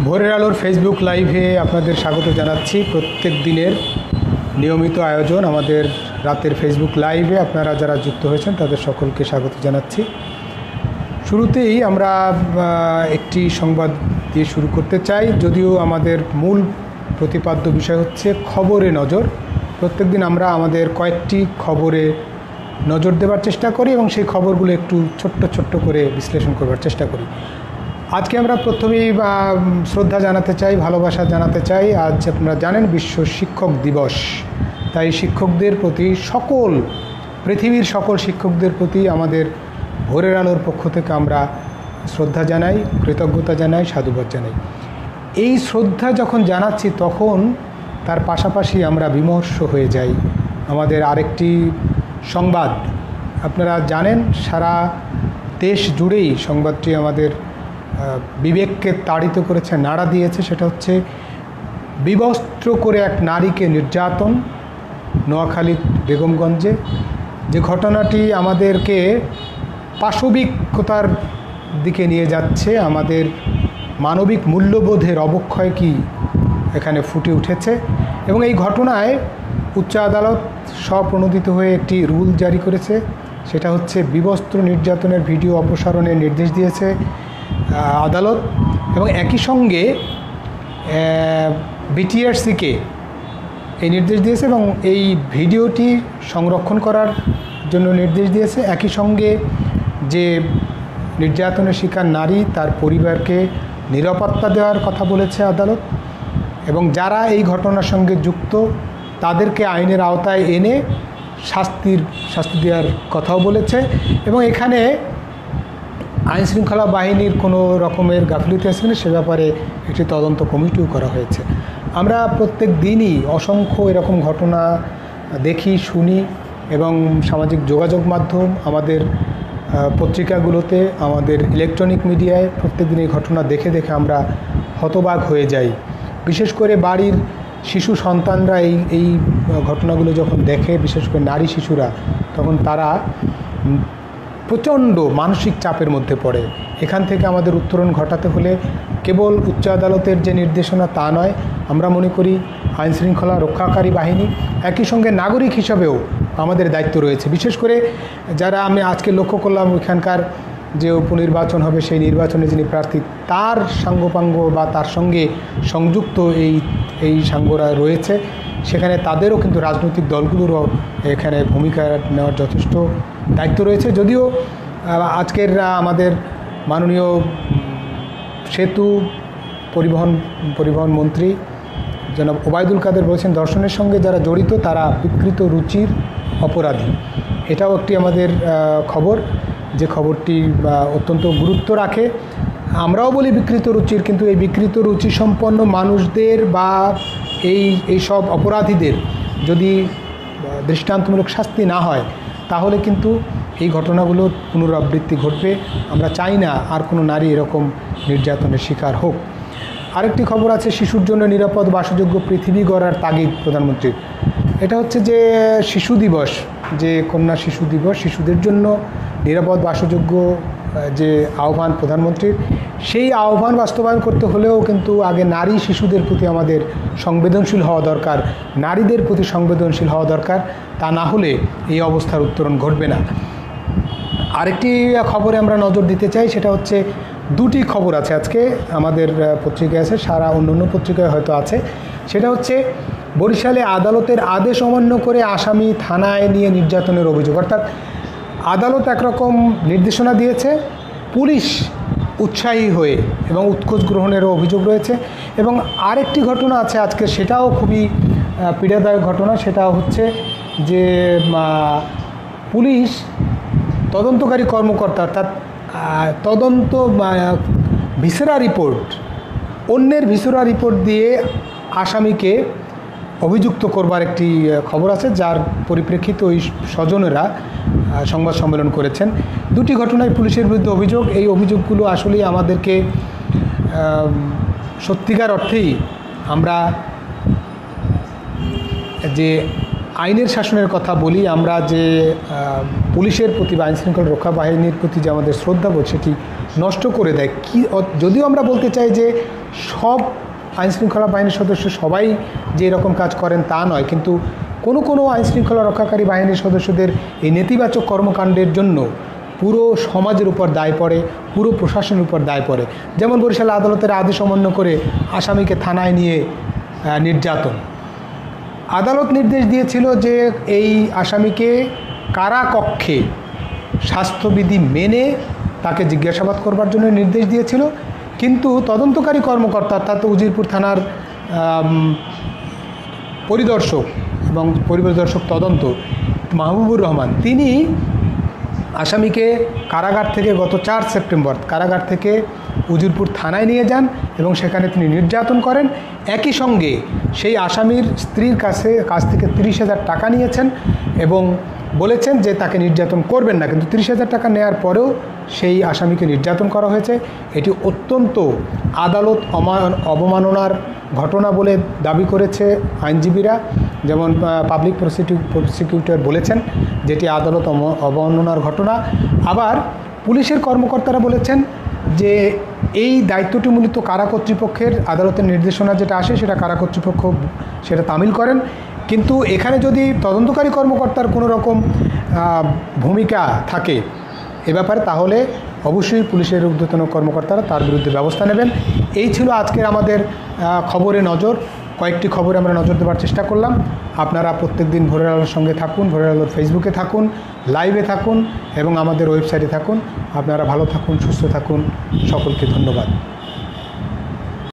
ভোরের আলোর ফেসবুক লাইভে আপনাদের স্বাগত জানাচ্ছি। প্রত্যেক দিনের নিয়মিত আয়োজন আমাদের রাতের ফেসবুক লাইভে আপনারা যারা যুক্ত হয়েছেন তাদের সকলকে স্বাগত জানাচ্ছি। শুরুতেই আমরা একটি সংবাদ দিয়ে শুরু করতে চাই, যদিও আমাদের মূল প্রতিপাদ্য বিষয় হচ্ছে খবরে নজর। প্রত্যেক দিন আমরা আমাদের কয়েকটি খবরে নজর দেওয়ার চেষ্টা করি এবং সেই খবরগুলো একটু ছোট্ট ছোট্ট করে বিশ্লেষণ করবার চেষ্টা করি। আজকে আমরা প্রথমেই শ্রদ্ধা জানাতে চাই, ভালোবাসা জানাতে চাই। আজ আপনারা জানেন বিশ্ব শিক্ষক দিবস, তাই শিক্ষকদের প্রতি পৃথিবীর সকল শিক্ষকদের প্রতি আমাদের ভোরের আলোর পক্ষ থেকে আমরা শ্রদ্ধা জানাই, কৃতজ্ঞতা জানাই, সাধুবাদ জানাই। এই শ্রদ্ধা যখন জানাচ্ছি তখন তার পাশাপাশি আমরা বিমর্ষ হয়ে যাই। আমাদের আরেকটি সংবাদ আপনারা জানেন, সারা দেশ জুড়েই সংবাদটি আমাদের বিবেককে তাড়িত করেছে, নাড়া দিয়েছে। সেটা হচ্ছে বিবস্ত্র করে এক নারীকে নির্যাতন নোয়াখালীর বেগমগঞ্জে। যে ঘটনাটি আমাদেরকে পাশবিকতার দিকে নিয়ে যাচ্ছে, আমাদের মানবিক মূল্যবোধের অবক্ষয় কি এখানে ফুটে উঠেছে। এবং এই ঘটনায় উচ্চ আদালত স্বপ্রণোদিত হয়ে একটি রুল জারি করেছে। সেটা হচ্ছে বিবস্ত্র নির্যাতনের ভিডিও অপসারণের নির্দেশ দিয়েছে আদালত, এবং একই সঙ্গে বিটিআরসিকে এই নির্দেশ দিয়েছে এবং এই ভিডিওটি সংরক্ষণ করার জন্য নির্দেশ দিয়েছে। একই সঙ্গে যে নির্যাতনের শিকার নারী তার পরিবারকে নিরাপত্তা দেওয়ার কথা বলেছে আদালত, এবং যারা এই ঘটনার সঙ্গে যুক্ত তাদেরকে আইনের আওতায় এনে শাস্তি দেওয়ার কথাও বলেছে। এবং এখানে আইনশৃঙ্খলা বাহিনীর কোনো রকমের গাফিলতি আছে কিনা সে ব্যাপারে একটি তদন্ত কমিটিও করা হয়েছে। আমরা প্রত্যেক দিনই অসংখ্য এরকম ঘটনা দেখি, শুনি, এবং সামাজিক যোগাযোগ মাধ্যম, আমাদের পত্রিকাগুলোতে, আমাদের ইলেকট্রনিক মিডিয়ায় প্রত্যেক দিন এই ঘটনা দেখে দেখে আমরা হতবাক হয়ে যাই। বিশেষ করে বাড়ির শিশু সন্তানরা এই ঘটনাগুলো যখন দেখে, বিশেষ করে নারী শিশুরা, তখন তারা প্রচণ্ড মানসিক চাপের মধ্যে পড়ে। এখান থেকে আমাদের উত্তরণ ঘটাতে হলে কেবল উচ্চ আদালতের যে নির্দেশনা তা নয়, আমরা মনে করি আইনশৃঙ্খলা রক্ষাকারী বাহিনী, একই সঙ্গে নাগরিক হিসাবেও আমাদের দায়িত্ব রয়েছে। বিশেষ করে যারা আমি আজকে লক্ষ্য করলাম এখানকার যে উপনির্বাচন হবে সেই নির্বাচনে যিনি প্রার্থী, তার সাঙ্গপাঙ্গ বা তার সঙ্গে সংযুক্ত এই সাঙ্গরা রয়েছে, সেখানে তাদেরও কিন্তু রাজনৈতিক দলগুলোরও এখানে ভূমিকা নেওয়ার যথেষ্ট দায়িত্ব রয়েছে। যদিও আজকের আমাদের মাননীয় সেতু পরিবহন মন্ত্রী জনাব ওবায়দুল কাদের বলেছেন, দর্শনের সঙ্গে যারা জড়িত তারা বিকৃত রুচির অপরাধী। এটাও একটি আমাদের খবর, যে খবরটি অত্যন্ত গুরুত্ব রাখে। আমরাও বলি বিকৃত রুচির, কিন্তু এই বিকৃত রুচি সম্পন্ন মানুষদের বা এই সব অপরাধীদের যদি দৃষ্টান্তমূলক শাস্তি না হয় তাহলে কিন্তু এই ঘটনাগুলোর পুনরাবৃত্তি ঘটবে। আমরা চাই না আর কোনো নারী এরকম নির্যাতনের শিকার হোক। আরেকটি খবর আছে, শিশুর জন্য নিরাপদ বাসযোগ্য পৃথিবী গড়ার তাগিদ প্রধানমন্ত্রীর। এটা হচ্ছে যে শিশু দিবস, যে কন্যা শিশু দিবস, শিশুদের জন্য নিরাপদ বাসযোগ্য যে আহ্বান প্রধানমন্ত্রীর, সেই আহ্বান বাস্তবায়ন করতে হলেও কিন্তু আগে নারী শিশুদের প্রতি আমাদের সংবেদনশীল হওয়া দরকার, নারীদের প্রতি সংবেদনশীল হওয়া দরকার। তা না হলে এই অবস্থার উত্তরণ ঘটবে না। আরেকটি খবরে আমরা নজর দিতে চাই, সেটা হচ্ছে দুটি খবর আছে আজকে আমাদের পত্রিকায় আছে, সারা অন্য পত্রিকায় হয়তো আছে। সেটা হচ্ছে বরিশালে আদালতের আদেশ অমান্য করে আসামি থানায় নিয়ে নির্যাতনের অভিযোগ। অর্থাৎ আদালত একরকম নির্দেশনা দিয়েছে, পুলিশ উৎসাহী হয়ে এবং উৎকোচ গ্রহণেরও অভিযোগ রয়েছে। এবং আরেকটি ঘটনা আছে আজকে, সেটাও খুবই পীড়াদায়ক ঘটনা। সেটা হচ্ছে যে পুলিশ তদন্তকারী কর্মকর্তা, অর্থাৎ তদন্ত ভিসেরা রিপোর্ট, অন্যের ভিসেরা রিপোর্ট দিয়ে আসামিকে অভিযুক্ত করবার একটি খবর আছে, যার পরিপ্রেক্ষিতে ওই স্বজনেরা সংবাদ সম্মেলন করেছেন। দুটি ঘটনায় পুলিশের বিরুদ্ধে অভিযোগ। এই অভিযোগগুলো আসলেই আমাদেরকে সত্যিকার অর্থেই আমরা যে আইনের শাসনের কথা বলি, আমরা যে পুলিশের প্রতি বা আইনশৃঙ্খলা রক্ষা বাহিনীর প্রতি যে আমাদের শ্রদ্ধাবোধ সেটি নষ্ট করে দেয়। যদিও আমরা বলতে চাই যে সব আইনশৃঙ্খলা বাহিনীর সদস্য সবাই যে এরকম কাজ করেন তা নয়, কিন্তু কোনো কোনো আইনশৃঙ্খলা রক্ষাকারী বাহিনীর সদস্যদের এই নেতিবাচক কর্মকাণ্ডের জন্য পুরো সমাজের উপর দায় পড়ে, পুরো প্রশাসনের উপর দায় পড়ে। যেমন বরিশাল আদালতের আদেশ অমান্য করে আসামিকে থানায় নিয়ে নির্যাতন। আদালত নির্দেশ দিয়েছিল যে এই আসামিকে কারাকক্ষে স্বাস্থ্যবিধি মেনে তাকে জিজ্ঞাসাবাদ করবার জন্য নির্দেশ দিয়েছিল, কিন্তু তদন্তকারী কর্মকর্তা অর্থাৎ উজিরপুর থানার পরিদর্শক এবং পরিদর্শক তদন্ত মাহবুবুর রহমান তিনি আসামিকে কারাগার থেকে গত 4 সেপ্টেম্বর কারাগার থেকে উজিরপুর থানায় নিয়ে যান এবং সেখানে তিনি নির্যাতন করেন। একই সঙ্গে সেই আসামির স্ত্রীর কাছ থেকে 30,000 টাকা নিয়েছেন এবং বলেছেন যে তাকে নির্যাতন করবেন না, কিন্তু 30,000 টাকা নেওয়ার পরেও সেই আসামিকে নির্যাতন করা হয়েছে। এটি অত্যন্ত আদালত অবমাননার ঘটনা বলে দাবি করেছে আইনজীবীরা, যেমন পাবলিক প্রসিকিউটর বলেছেন যেটি আদালত অবমাননার ঘটনা। আবার পুলিশের কর্মকর্তারা বলেছেন যে এই দায়িত্বটি মূলত কারা কর্তৃপক্ষের, আদালতের নির্দেশনা যেটা আসে সেটা কারা কর্তৃপক্ষ সেটা তামিল করেন, কিন্তু এখানে যদি তদন্তকারী কর্মকর্তার কোনো রকম ভূমিকা থাকে এ ব্যাপারে তাহলে অবশ্যই পুলিশের ঊর্ধ্বতন কর্মকর্তারা তার বিরুদ্ধে ব্যবস্থা নেবেন। এই ছিল আজকের আমাদের খবরে নজর। কয়েকটি খবরে আমরা নজর দেওয়ার চেষ্টা করলাম। আপনারা প্রত্যেক দিন ভোরের আলোর সঙ্গে থাকুন, ভোরের আলোর ফেসবুকে থাকুন, লাইভে থাকুন এবং আমাদের ওয়েবসাইটে থাকুন। আপনারা ভালো থাকুন, সুস্থ থাকুন। সকলকে ধন্যবাদ।